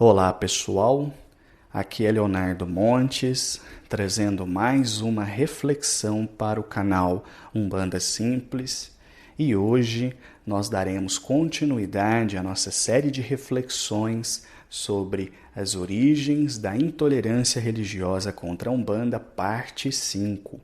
Olá pessoal, aqui é Leonardo Montes, trazendo mais uma reflexão para o canal Umbanda Simples, e hoje nós daremos continuidade à nossa série de reflexões sobre as origens da intolerância religiosa contra a Umbanda, parte 5.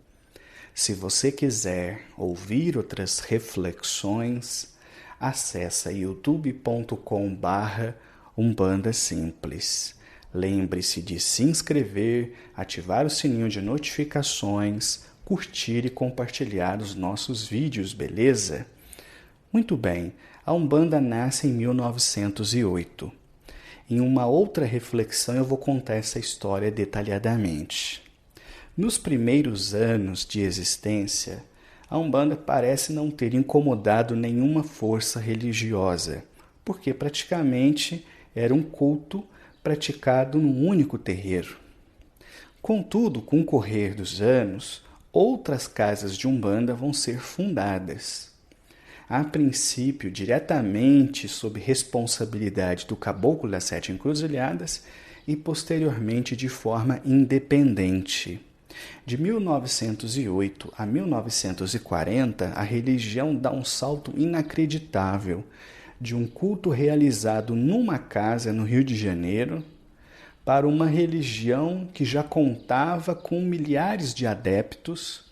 Se você quiser ouvir outras reflexões, acesse youtube.com/Umbanda Simples. Lembre-se de se inscrever, ativar o sininho de notificações, curtir e compartilhar os nossos vídeos, beleza? Muito bem, a Umbanda nasce em 1908. Em uma outra reflexão eu vou contar essa história detalhadamente. Nos primeiros anos de existência, a Umbanda parece não ter incomodado nenhuma força religiosa, porque praticamente era um culto praticado num único terreiro. Contudo, com o correr dos anos, outras casas de Umbanda vão ser fundadas. A princípio, diretamente sob responsabilidade do Caboclo das Sete Encruzilhadas e posteriormente de forma independente. De 1908 a 1940, a religião dá um salto inacreditável de um culto realizado numa casa no Rio de Janeiro para uma religião que já contava com milhares de adeptos,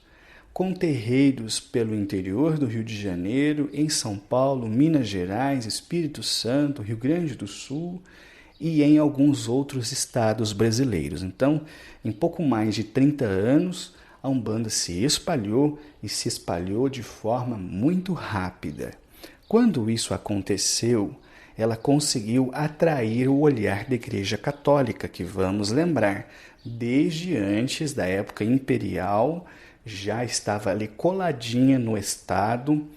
com terreiros pelo interior do Rio de Janeiro, em São Paulo, Minas Gerais, Espírito Santo, Rio Grande do Sul e em alguns outros estados brasileiros. Então, em pouco mais de 30 anos, a Umbanda se espalhou e se espalhou de forma muito rápida. Quando isso aconteceu, ela conseguiu atrair o olhar da Igreja Católica, que vamos lembrar, desde antes da época imperial, já estava ali coladinha no Estado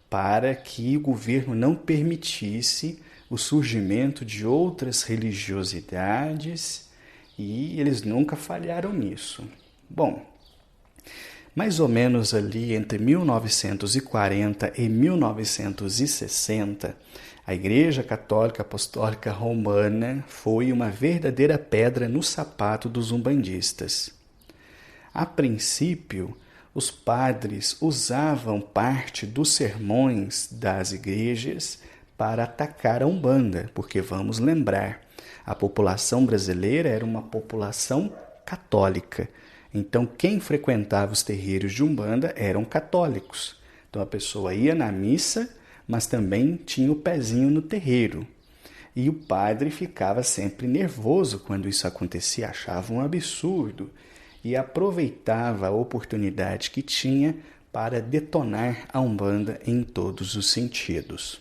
para que o governo não permitisse o surgimento de outras religiosidades, e eles nunca falharam nisso. Bom, mais ou menos ali entre 1940 e 1960, a Igreja Católica Apostólica Romana foi uma verdadeira pedra no sapato dos umbandistas. A princípio, os padres usavam parte dos sermões das igrejas para atacar a Umbanda, porque vamos lembrar, a população brasileira era uma população católica. Então, quem frequentava os terreiros de Umbanda eram católicos. Então, a pessoa ia na missa, mas também tinha o pezinho no terreiro. E o padre ficava sempre nervoso quando isso acontecia, achava um absurdo e aproveitava a oportunidade que tinha para detonar a Umbanda em todos os sentidos.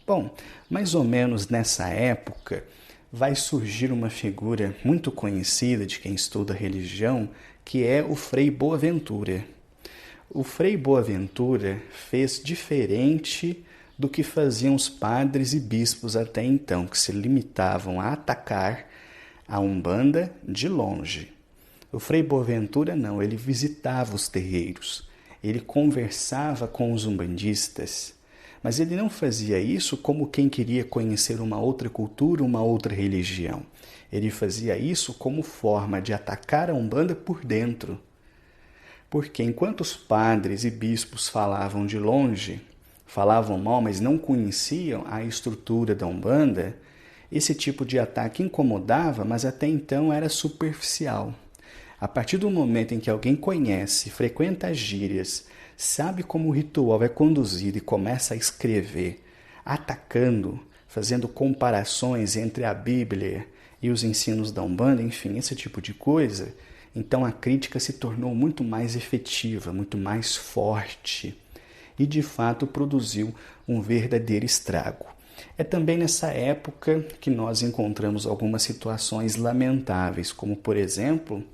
Bom, mais ou menos nessa época vai surgir uma figura muito conhecida de quem estuda religião, que é o Frei Boaventura. O Frei Boaventura fez diferente do que faziam os padres e bispos até então, que se limitavam a atacar a Umbanda de longe. O Frei Boaventura não, ele visitava os terreiros, ele conversava com os umbandistas, mas ele não fazia isso como quem queria conhecer uma outra cultura, uma outra religião. Ele fazia isso como forma de atacar a Umbanda por dentro. Porque enquanto os padres e bispos falavam de longe, falavam mal, mas não conheciam a estrutura da Umbanda, esse tipo de ataque incomodava, mas até então era superficial. A partir do momento em que alguém conhece, frequenta as gírias, sabe como o ritual é conduzido e começa a escrever, atacando, fazendo comparações entre a Bíblia e os ensinos da Umbanda, enfim, esse tipo de coisa, então a crítica se tornou muito mais efetiva, muito mais forte e de fato produziu um verdadeiro estrago. É também nessa época que nós encontramos algumas situações lamentáveis, como por exemplo,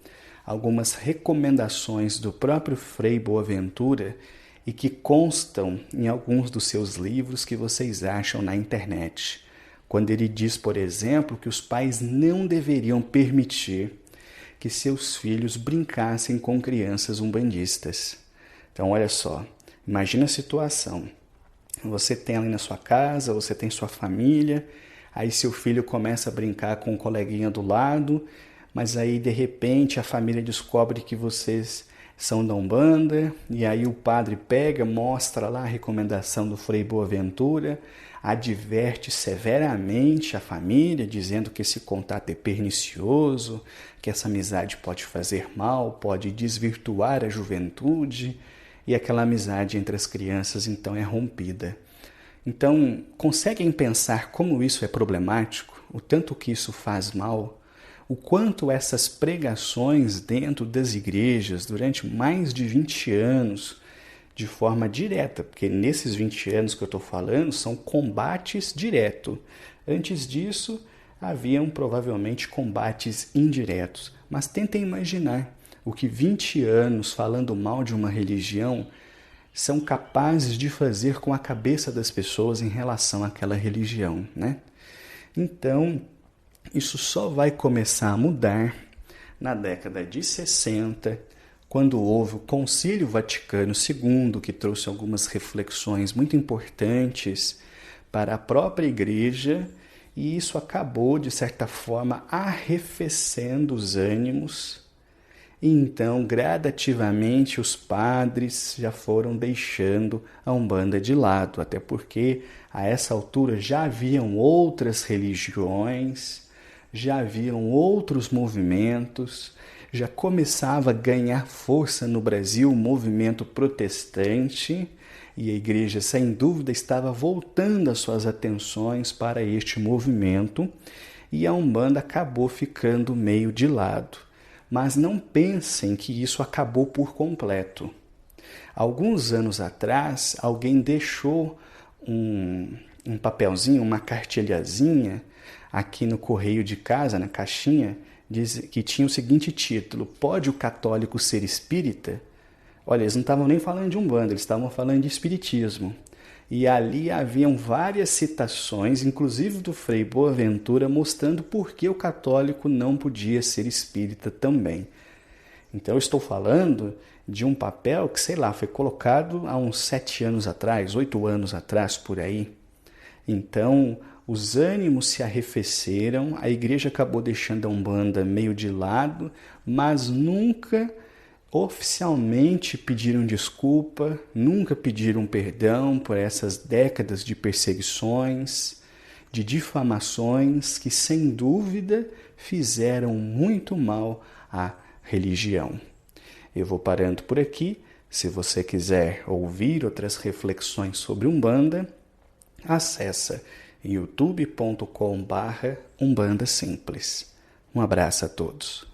algumas recomendações do próprio Frei Boaventura e que constam em alguns dos seus livros que vocês acham na internet. Quando ele diz, por exemplo, que os pais não deveriam permitir que seus filhos brincassem com crianças umbandistas. Então, olha só, imagina a situação. Você tem ali na sua casa, você tem sua família, aí seu filho começa a brincar com um coleguinha do lado, mas aí de repente a família descobre que vocês são da Umbanda, e aí o padre pega, mostra lá a recomendação do Frei Boaventura, adverte severamente a família, dizendo que esse contato é pernicioso, que essa amizade pode fazer mal, pode desvirtuar a juventude, e aquela amizade entre as crianças então é rompida. Então, conseguem pensar como isso é problemático, o tanto que isso faz mal, o quanto essas pregações dentro das igrejas durante mais de 20 anos, de forma direta, porque nesses 20 anos que eu estou falando são combates diretos. Antes disso, haviam provavelmente combates indiretos. Mas tentem imaginar o que 20 anos falando mal de uma religião são capazes de fazer com a cabeça das pessoas em relação àquela religião, né? Então, isso só vai começar a mudar na década de 60, quando houve o Concílio Vaticano II, que trouxe algumas reflexões muito importantes para a própria Igreja, e isso acabou, de certa forma, arrefecendo os ânimos. E então, gradativamente, os padres já foram deixando a Umbanda de lado, até porque, a essa altura, já haviam outras religiões, já haviam outros movimentos, já começava a ganhar força no Brasil o movimento protestante, e a igreja, sem dúvida, estava voltando as suas atenções para este movimento, e a Umbanda acabou ficando meio de lado. Mas não pensem que isso acabou por completo. Alguns anos atrás, alguém deixou um papelzinho, uma cartilhazinha, aqui no correio de casa, na caixinha, que tinha o seguinte título: Pode o católico ser espírita? Olha, eles não estavam nem falando de Umbanda, eles estavam falando de espiritismo. E ali haviam várias citações, inclusive do Frei Boaventura, mostrando por que o católico não podia ser espírita também. Então eu estou falando de um papel que, sei lá, foi colocado há uns 7 anos atrás, 8 anos atrás, por aí. Então, os ânimos se arrefeceram, a igreja acabou deixando a Umbanda meio de lado, mas nunca oficialmente pediram desculpa, nunca pediram perdão por essas décadas de perseguições, de difamações que, sem dúvida, fizeram muito mal à religião. Eu vou parando por aqui. Se você quiser ouvir outras reflexões sobre Umbanda, acessa youtube.com/Umbanda Simples. Um abraço a todos.